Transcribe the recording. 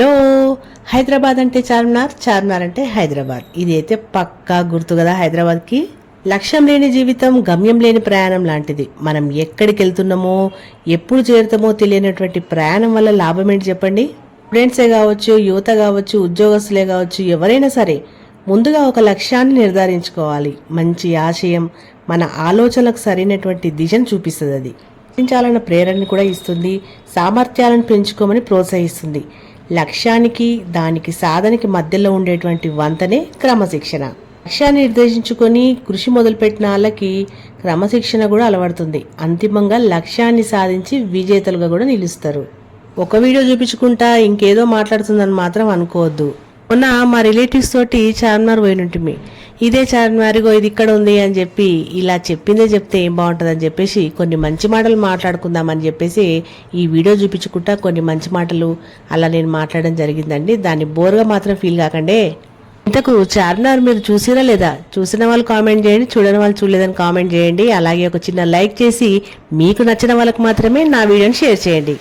Hello, Hyderabad అంటే చార్మినార్, చార్మినార్ అంటే హైదరాబాద్. ఇది అయితే పక్కా గుర్తు కదా హైదరాబాద్కి. లక్ష్యం లేని జీవితం, గమ్యం లేని ప్రయాణం లాంటిది. మనం ఎక్కడికి వెళ్తున్నామో, ఎప్పుడు చేరుతామో తెలియనటువంటి ప్రయాణం వల్ల లాభం ఏంటి చెప్పండి? స్టూడెంట్సే కావచ్చు, యువత కావచ్చు, ఉద్యోగస్తులే కావచ్చు, ఎవరైనా సరే ముందుగా ఒక లక్ష్యాన్ని నిర్ధారించుకోవాలి. మంచి ఆశయం మన ఆలోచనలకు సరైనటువంటి దిశను చూపిస్తుంది. అది సాధించాలన్న ప్రేరణని కూడా ఇస్తుంది, సామర్థ్యాలను పెంచుకోమని ప్రోత్సహిస్తుంది. లక్ష్యానికి దానికి సాధనకి మధ్యలో ఉండేటువంటి వంతనే క్రమశిక్షణ. లక్ష్యాన్ని నిర్దేశించుకొని కృషి మొదలుపెట్టిన వాళ్ళకి క్రమశిక్షణ కూడా అలవడుతుంది. అంతిమంగా లక్ష్యాన్ని సాధించి విజేతలుగా కూడా నిలుస్తారు. ఒక వీడియో చూపించుకుంటా ఇంకేదో మాట్లాడుతుందని మాత్రం అనుకోవద్దు. మొన్న మా రిలేటివ్స్ తోటి చార్మినార్ పోయినట్టు, ఇదే చార్మినార్, ఇది ఇక్కడ ఉంది అని చెప్పి ఇలా చెప్పిందే చెప్తే ఏం బాగుంటుంది అని చెప్పేసి కొన్ని మంచి మాటలు మాట్లాడుకుందామని చెప్పేసి ఈ వీడియో చూపించుకుంటా కొన్ని మంచి మాటలు అలా నేను మాట్లాడడం జరిగిందండి. దాన్ని బోర్గా మాత్రం ఫీల్ కాకండి. ఇంతకు చార్మినార్ మీరు చూసిరా లేదా? చూసిన వాళ్ళు కామెంట్ చేయండి, చూడని వాళ్ళు చూడలేదని కామెంట్ చేయండి. అలాగే ఒక చిన్న లైక్ చేసి మీకు నచ్చిన వాళ్ళకి మాత్రమే నా వీడియోని షేర్ చేయండి.